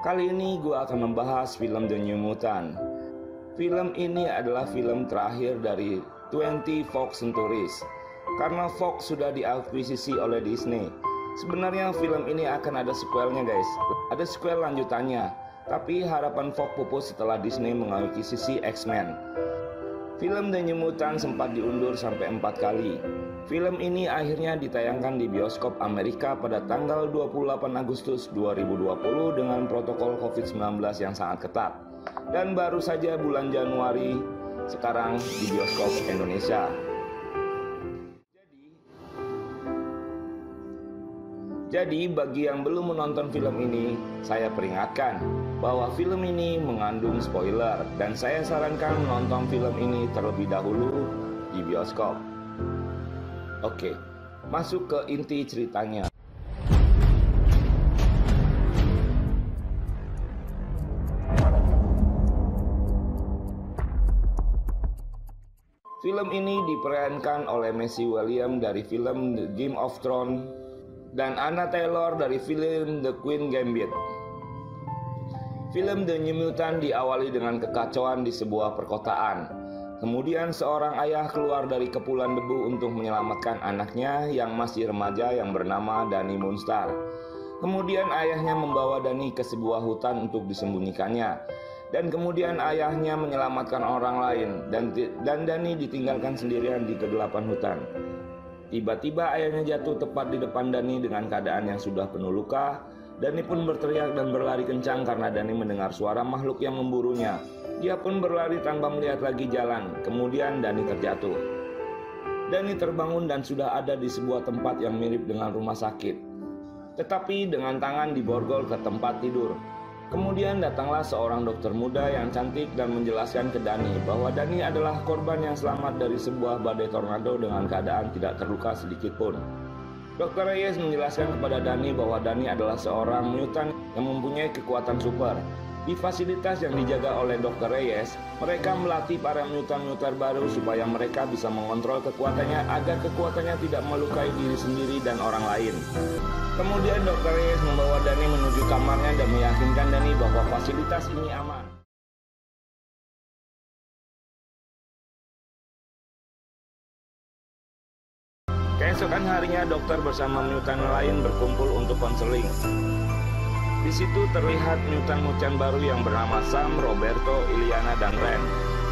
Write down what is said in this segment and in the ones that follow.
Kali ini gue akan membahas film The New Mutant. Film ini adalah film terakhir dari 20th Fox Centuries, karena Fox sudah diakuisisi oleh Disney. Sebenarnya film ini akan ada sequelnya guys, ada sequel lanjutannya, tapi harapan Fox pupus setelah Disney mengakuisisi X-Men. Film The New Mutant sempat diundur sampai 4 kali. Film ini akhirnya ditayangkan di bioskop Amerika pada tanggal 28 Agustus 2020 dengan protokol COVID-19 yang sangat ketat. Dan baru saja bulan Januari sekarang di bioskop Indonesia. Jadi bagi yang belum menonton film ini, saya peringatkan bahwa film ini mengandung spoiler dan saya sarankan menonton film ini terlebih dahulu di bioskop. Oke, masuk ke inti ceritanya. Film ini diperankan oleh Maisie Williams dari film The Game of Thrones dan Anna Taylor dari film The Queen's Gambit. Film The New Mutant diawali dengan kekacauan di sebuah perkotaan. Kemudian seorang ayah keluar dari kepulan debu untuk menyelamatkan anaknya yang masih remaja yang bernama Danny Moonstar. Kemudian ayahnya membawa Danny ke sebuah hutan untuk disembunyikannya. Dan kemudian ayahnya menyelamatkan orang lain dan Danny ditinggalkan sendirian di kedelapan hutan. Tiba-tiba ayahnya jatuh tepat di depan Danny dengan keadaan yang sudah penuh luka. Danny pun berteriak dan berlari kencang karena Danny mendengar suara makhluk yang memburunya. Dia pun berlari tanpa melihat lagi jalan. Kemudian Danny terjatuh. Danny terbangun dan sudah ada di sebuah tempat yang mirip dengan rumah sakit, tetapi dengan tangan diborgol ke tempat tidur. Kemudian datanglah seorang dokter muda yang cantik dan menjelaskan ke Danny bahwa Danny adalah korban yang selamat dari sebuah badai tornado dengan keadaan tidak terluka sedikit pun. Dr. Reyes menjelaskan kepada Danny bahwa Danny adalah seorang mutant yang mempunyai kekuatan super. Di fasilitas yang dijaga oleh Dr. Reyes, mereka melatih para mutant-mutant baru supaya mereka bisa mengontrol kekuatannya agar kekuatannya tidak melukai diri sendiri dan orang lain. Kemudian Dr. Reyes membawa Danny menuju kamarnya dan meyakinkan Danny bahwa fasilitas ini aman. Keesokan harinya dokter bersama mutant lain berkumpul untuk konseling. Di situ terlihat mutant-mutant baru yang bernama Sam, Roberto, Illyana, dan Ren.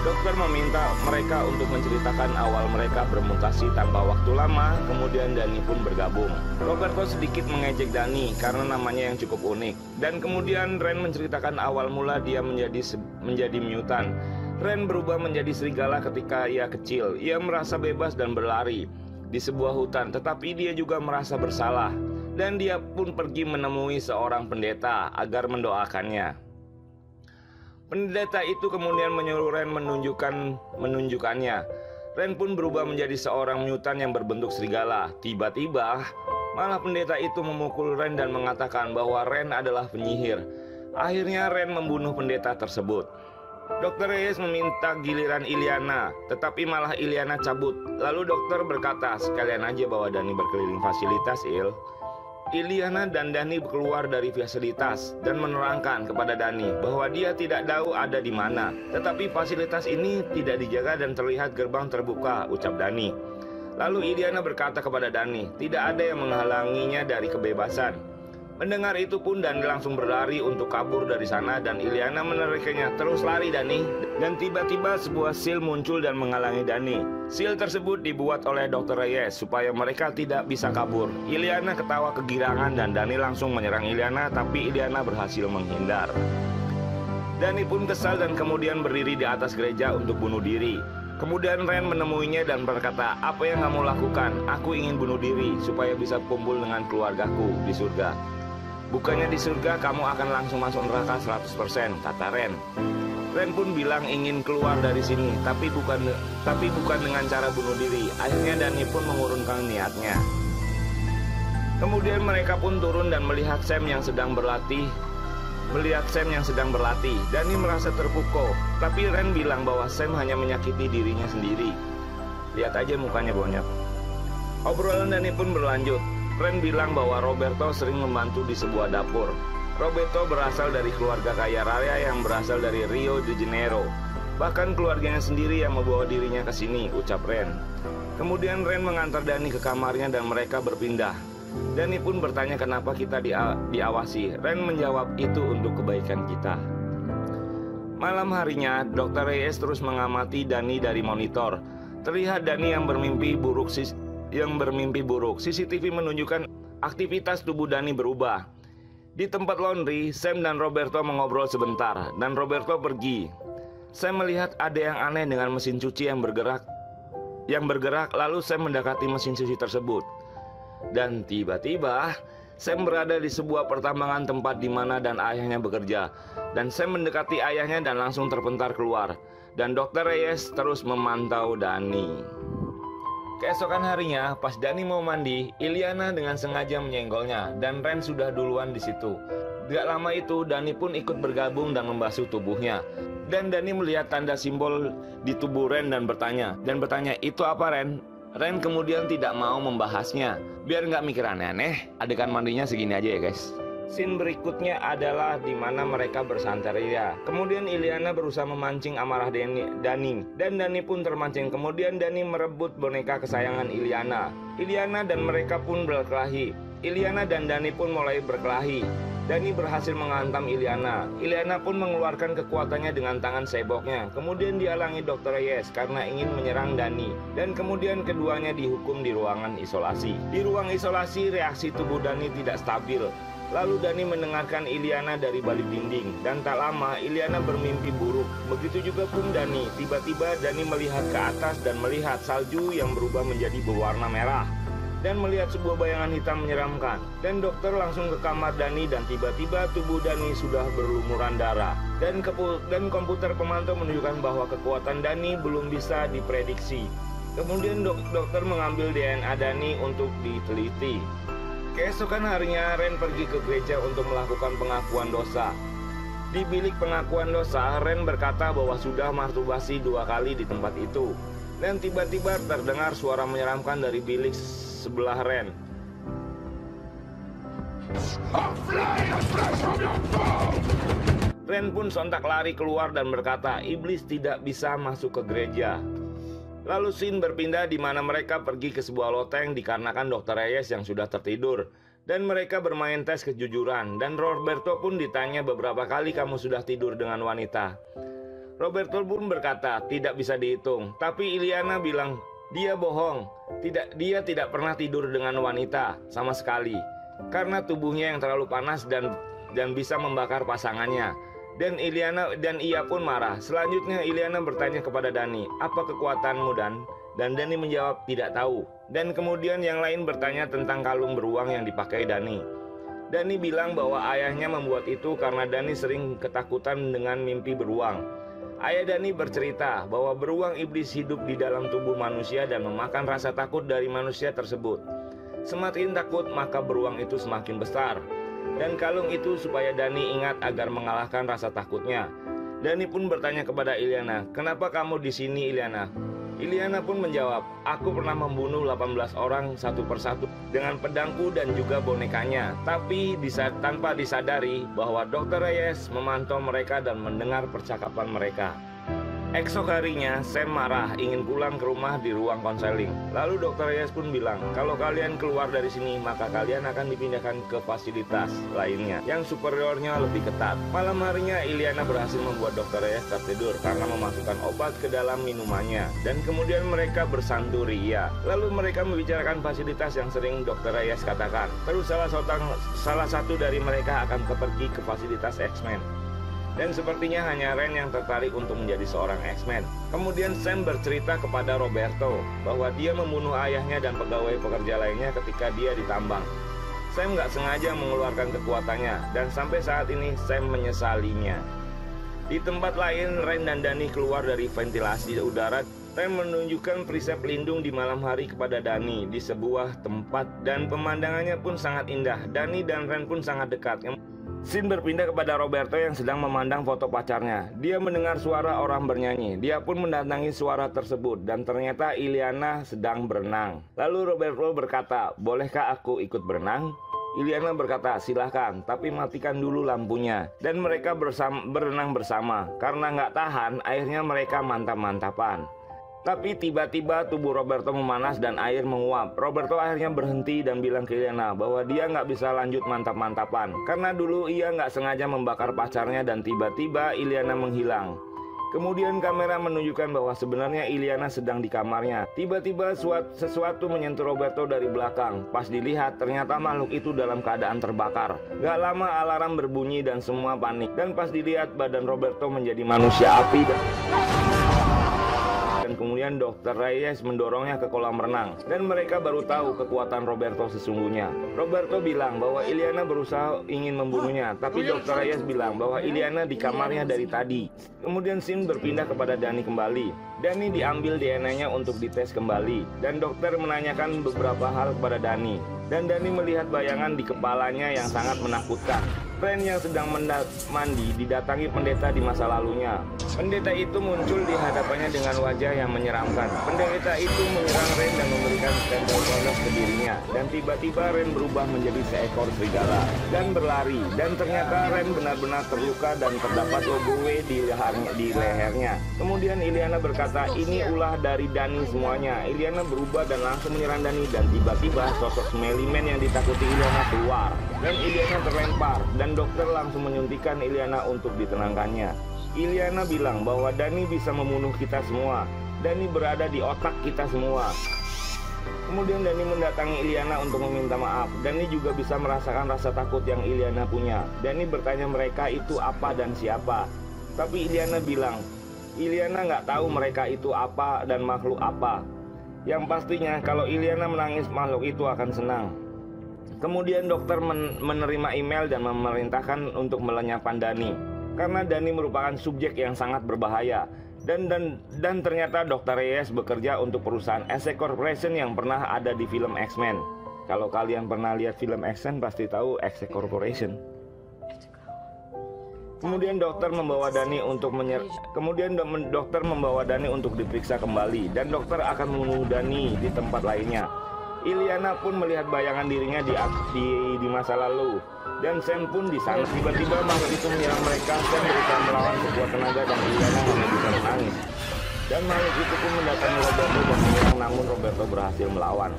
Dokter meminta mereka untuk menceritakan awal mereka bermutasi tanpa waktu lama, kemudian Danny pun bergabung. Roberto sedikit mengejek Danny karena namanya yang cukup unik. Dan kemudian Ren menceritakan awal mula dia menjadi mutant. Ren berubah menjadi serigala ketika ia kecil. Ia merasa bebas dan berlari di sebuah hutan, tetapi dia juga merasa bersalah. Dan dia pun pergi menemui seorang pendeta agar mendoakannya. Pendeta itu kemudian menyuruh Ren menunjukkannya. Ren pun berubah menjadi seorang mutant yang berbentuk serigala. Tiba-tiba, malah pendeta itu memukul Ren dan mengatakan bahwa Ren adalah penyihir. Akhirnya Ren membunuh pendeta tersebut. Dr. Reyes meminta giliran Illyana, tetapi malah Illyana cabut. Lalu dokter berkata, sekalian aja bawa Danny berkeliling fasilitas, Il. Illyana dan Danny keluar dari fasilitas dan menerangkan kepada Danny bahwa dia tidak tahu ada di mana. Tetapi fasilitas ini tidak dijaga dan terlihat gerbang terbuka, ucap Danny. Lalu Illyana berkata kepada Danny, tidak ada yang menghalanginya dari kebebasan. Mendengar itu pun Danny langsung berlari untuk kabur dari sana dan Illyana menariknya, terus lari Danny. Dan tiba-tiba sebuah seal muncul dan menghalangi Danny. Seal tersebut dibuat oleh Dr. Reyes supaya mereka tidak bisa kabur. Illyana ketawa kegirangan dan Danny langsung menyerang Illyana, tapi Illyana berhasil menghindar. Danny pun kesal dan kemudian berdiri di atas gereja untuk bunuh diri. Kemudian Ren menemuinya dan berkata, apa yang kamu lakukan? Aku ingin bunuh diri supaya bisa kumpul dengan keluargaku di surga. Bukannya di surga kamu akan langsung masuk neraka 100%, kata Ren. Ren pun bilang ingin keluar dari sini, tapi bukan dengan cara bunuh diri. Akhirnya Danny pun mengurungkan niatnya. Kemudian mereka pun turun dan melihat Sam yang sedang berlatih. Danny merasa terpukul, tapi Ren bilang bahwa Sam hanya menyakiti dirinya sendiri. Lihat aja mukanya bonyok. Obrolan Danny pun berlanjut. Ren bilang bahwa Roberto sering membantu di sebuah dapur. Roberto berasal dari keluarga kaya raya yang berasal dari Rio de Janeiro. Bahkan keluarganya sendiri yang membawa dirinya ke sini, ucap Ren. Kemudian Ren mengantar Dani ke kamarnya dan mereka berpindah. Dani pun bertanya kenapa kita diawasi. Ren menjawab itu untuk kebaikan kita. Malam harinya, Dr. Reyes terus mengamati Dani dari monitor. Terlihat Dani yang bermimpi buruk. CCTV menunjukkan aktivitas tubuh Dani berubah. Di tempat laundry, Sam dan Roberto mengobrol sebentar, dan Roberto pergi. Sam melihat ada yang aneh dengan mesin cuci yang bergerak, lalu Sam mendekati mesin cuci tersebut. Dan tiba-tiba, Sam berada di sebuah pertambangan tempat di mana dan ayahnya bekerja. Dan Sam mendekati ayahnya dan langsung terpentar keluar. Dan Dr. Reyes terus memantau Dani. Keesokan harinya, pas Dani mau mandi, Iliana dengan sengaja menyenggolnya dan Ren sudah duluan di situ. Tidak lama itu, Dani pun ikut bergabung dan membasuh tubuhnya. Dan Dani melihat tanda simbol di tubuh Ren dan bertanya, itu apa Ren? Ren kemudian tidak mau membahasnya. Biar nggak mikir aneh-aneh, adegan mandinya segini aja ya guys. Scene berikutnya adalah di mana mereka bersanteria. Kemudian Iliana berusaha memancing amarah Dani. Dan Dani pun termancing. Kemudian Dani merebut boneka kesayangan Iliana. Iliana dan mereka pun berkelahi. Iliana dan Dani pun mulai berkelahi. Dani berhasil menghantam Iliana. Iliana pun mengeluarkan kekuatannya dengan tangan seboknya. Kemudian dihalangi Dr. Reyes karena ingin menyerang Dani. Dan kemudian keduanya dihukum di ruangan isolasi. Di ruang isolasi, reaksi tubuh Dani tidak stabil. Lalu Dani mendengarkan Iliana dari balik dinding. Dan tak lama Iliana bermimpi buruk. Begitu juga pun Dani. Tiba-tiba Dani melihat ke atas dan melihat salju yang berubah menjadi berwarna merah. Dan melihat sebuah bayangan hitam menyeramkan. Dan dokter langsung ke kamar Dani dan tiba-tiba tubuh Dani sudah berlumuran darah. Dan komputer pemantau menunjukkan bahwa kekuatan Dani belum bisa diprediksi. Kemudian dokter mengambil DNA Dani untuk diteliti. Keesokan harinya, Ren pergi ke gereja untuk melakukan pengakuan dosa. Di bilik pengakuan dosa, Ren berkata bahwa sudah masturbasi 2 kali di tempat itu. Dan tiba-tiba terdengar suara menyeramkan dari bilik sebelah Ren. Ren pun sontak lari keluar dan berkata, iblis tidak bisa masuk ke gereja. Lalu scene berpindah di mana mereka pergi ke sebuah loteng dikarenakan Dr. Reyes yang sudah tertidur. Dan mereka bermain tes kejujuran. Dan Roberto pun ditanya beberapa kali kamu sudah tidur dengan wanita. Roberto pun berkata tidak bisa dihitung. Tapi Iliana bilang dia bohong. Dia tidak pernah tidur dengan wanita sama sekali. Karena tubuhnya yang terlalu panas dan bisa membakar pasangannya. Dan ia pun marah. Selanjutnya Iliana bertanya kepada Dani, apa kekuatanmu Dan? Dan Dani menjawab tidak tahu. Dan kemudian yang lain bertanya tentang kalung beruang yang dipakai Dani. Dani bilang bahwa ayahnya membuat itu karena Dani sering ketakutan dengan mimpi beruang. Ayah Dani bercerita bahwa beruang iblis hidup di dalam tubuh manusia dan memakan rasa takut dari manusia tersebut. Semakin takut maka beruang itu semakin besar. Dan kalung itu supaya Dani ingat agar mengalahkan rasa takutnya. Dani pun bertanya kepada Iliana, kenapa kamu di sini Iliana? Iliana pun menjawab, aku pernah membunuh 18 orang satu persatu dengan pedangku dan juga bonekanya. Tapi tanpa disadari bahwa Dr. Reyes memantau mereka dan mendengar percakapan mereka. Esok harinya, Sam marah ingin pulang ke rumah di ruang konseling. Lalu Dr. Reyes pun bilang, kalau kalian keluar dari sini, maka kalian akan dipindahkan ke fasilitas lainnya yang superiornya lebih ketat. Malam harinya, Iliana berhasil membuat Dr. Reyes tertidur karena memasukkan obat ke dalam minumannya. Dan kemudian mereka bersanturia. Lalu mereka membicarakan fasilitas yang sering Dr. Reyes katakan. Terus salah satu dari mereka akan pergi ke fasilitas X-Men. Dan sepertinya hanya Ren yang tertarik untuk menjadi seorang X-Men. Kemudian Sam bercerita kepada Roberto bahwa dia membunuh ayahnya dan pegawai pekerja lainnya ketika dia ditambang. Sam nggak sengaja mengeluarkan kekuatannya dan sampai saat ini Sam menyesalinya. Di tempat lain, Ren dan Dani keluar dari ventilasi udara. Sam menunjukkan perisai pelindung di malam hari kepada Dani di sebuah tempat dan pemandangannya pun sangat indah. Dani dan Ren pun sangat dekat. Scene berpindah kepada Roberto yang sedang memandang foto pacarnya. Dia mendengar suara orang bernyanyi. Dia pun mendatangi suara tersebut dan ternyata Iliana sedang berenang. Lalu Roberto berkata, bolehkah aku ikut berenang? Iliana berkata, "Silahkan, tapi matikan dulu lampunya." Dan mereka berenang bersama. Karena nggak tahan, akhirnya mereka mantap-mantapan. Tapi tiba-tiba tubuh Roberto memanas dan air menguap. Roberto akhirnya berhenti dan bilang ke Iliana bahwa dia nggak bisa lanjut mantap-mantapan. Karena dulu ia nggak sengaja membakar pacarnya dan tiba-tiba Iliana menghilang. Kemudian kamera menunjukkan bahwa sebenarnya Iliana sedang di kamarnya. Tiba-tiba sesuatu menyentuh Roberto dari belakang. Pas dilihat, ternyata makhluk itu dalam keadaan terbakar. Gak lama alarm berbunyi dan semua panik. Dan pas dilihat, badan Roberto menjadi manusia api dan kemudian Dr. Reyes mendorongnya ke kolam renang. Dan mereka baru tahu kekuatan Roberto sesungguhnya. Roberto bilang bahwa Iliana berusaha ingin membunuhnya, tapi Dr. Reyes bilang bahwa Iliana di kamarnya dari tadi. Kemudian scene berpindah kepada Dani kembali. Dani diambil DNA-nya untuk dites kembali. Dan dokter menanyakan beberapa hal kepada Dani. Dan Dani melihat bayangan di kepalanya yang sangat menakutkan. Ren yang sedang mandi didatangi pendeta di masa lalunya. Pendeta itu muncul di hadapannya dengan wajah yang menyeramkan. Pendeta itu menyerang Ren dan memberikan stempel kronos ke dirinya. Dan tiba-tiba Ren berubah menjadi seekor serigala dan berlari. Dan ternyata Ren benar-benar terluka dan terdapat logo W di lehernya. Kemudian Iliana berkata, "Ini ulah dari Dani semuanya." Iliana berubah dan langsung menyerang Dani. Dan tiba-tiba sosok Smelly Man yang ditakuti Iliana keluar. Dan Iliana terlempar. Dan dokter langsung menyuntikkan Iliana untuk ditenangkannya. Iliana bilang bahwa Dani bisa membunuh kita semua. Dani berada di otak kita semua. Kemudian Dani mendatangi Iliana untuk meminta maaf. Dani juga bisa merasakan rasa takut yang Iliana punya. Dani bertanya mereka itu apa dan siapa. Tapi Iliana bilang, Iliana nggak tahu mereka itu apa dan makhluk apa. Yang pastinya kalau Iliana menangis, makhluk itu akan senang. Kemudian dokter menerima email dan memerintahkan untuk melenyapkan Dani. Karena Dani merupakan subjek yang sangat berbahaya. Dan ternyata Dr. Reyes bekerja untuk perusahaan Essex Corporation yang pernah ada di film X-Men. Kalau kalian pernah lihat film X-Men pasti tahu Essex Corporation. Kemudian dokter membawa Dani untuk diperiksa kembali. Dan dokter akan membunuh Dani di tempat lainnya. Iliana pun melihat bayangan dirinya di masa lalu. Dan Sam pun di sana. Tiba-tiba makhluk itu menyerang mereka. Sam berusaha melawan sekuat tenaga dan Iliana hanya bisa menangis. Dan makhluk itu pun mendatangi Roberto dan menyerang, namun Roberto berhasil melawan.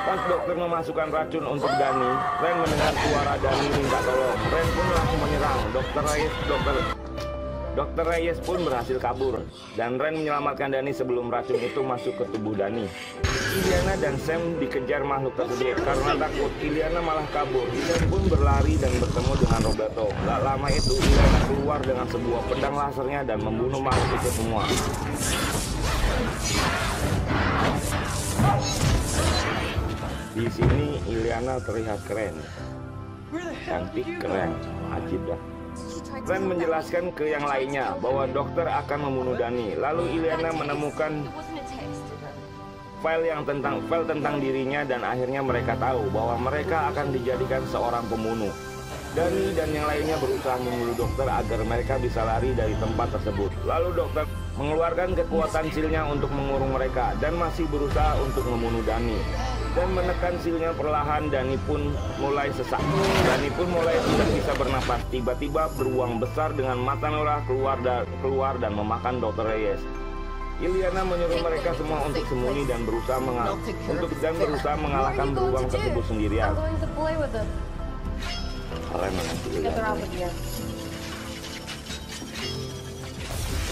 Pas dokter memasukkan racun untuk Dani, Ren mendengar suara Dani minta tolong. Ren pun langsung menyerang. Dr. Reyes pun berhasil kabur. Dan Ren menyelamatkan Dani sebelum racun itu masuk ke tubuh Dani. Iliana dan Sam dikejar makhluk tersebut. Karena takut, Iliana malah kabur. Sam pun berlari dan bertemu dengan Roberto. Gak lama itu, Iliana keluar dengan sebuah pedang lasernya dan membunuh makhluk itu semua. Di sini Iliana terlihat keren, cantik, keren, ajib dah. Ren menjelaskan ke yang lainnya bahwa dokter akan membunuh Dani. Lalu Iliana menemukan file tentang dirinya dan akhirnya mereka tahu bahwa mereka akan dijadikan seorang pembunuh. Dani dan yang lainnya berusaha membunuh dokter agar mereka bisa lari dari tempat tersebut. Lalu dokter mengeluarkan kekuatan silnya untuk mengurung mereka dan masih berusaha untuk membunuh Dani. Dan menekan silnya perlahan, Dani pun mulai sesak. Dani pun mulai tidak bisa bernafas. Tiba-tiba beruang besar dengan mata merah keluar dan memakan Dr. Reyes. Iliana menyuruh mereka semua untuk sembunyi dan berusaha mengalahkan beruang tersebut sendirian.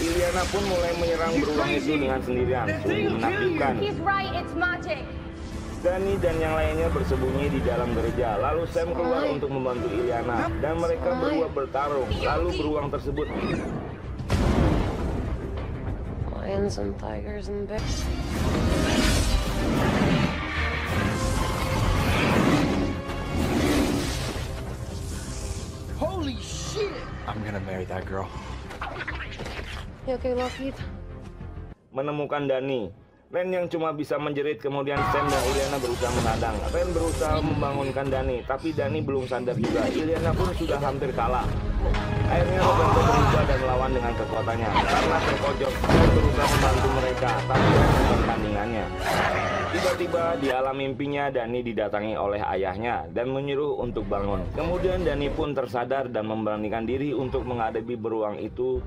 Iliana pun mulai menyerang beruang itu dengan sendirian. Sungguh menakjubkan. Dani dan yang lainnya bersembunyi di dalam gereja. Lalu Sam keluar untuk membantu Iliana dan mereka berdua bertarung. Lalu beruang tersebut Lions and tigers and bears. Holy shit! I'm gonna marry that girl. You okay, Lockheed? menemukan Dani. Ren yang cuma bisa menjerit, kemudian Sam dan Iliana berusaha menadang. Ren berusaha membangunkan Dani, tapi Dani belum sadar juga. Iliana pun sudah hampir kalah. Akhirnya Roberto berubah dan melawan dengan kekuatannya. Karena terpojok, Ren berusaha membantu mereka, tapi Ren bukan tandingannya. Tiba-tiba di alam mimpinya Danny didatangi oleh ayahnya dan menyuruh untuk bangun. Kemudian Danny pun tersadar dan memberanikan diri untuk menghadapi beruang itu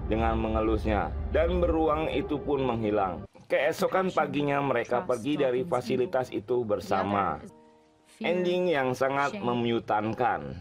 dengan mengelusnya. Dan beruang itu pun menghilang. Keesokan paginya mereka pergi dari fasilitas itu bersama. Ending yang sangat memutankan.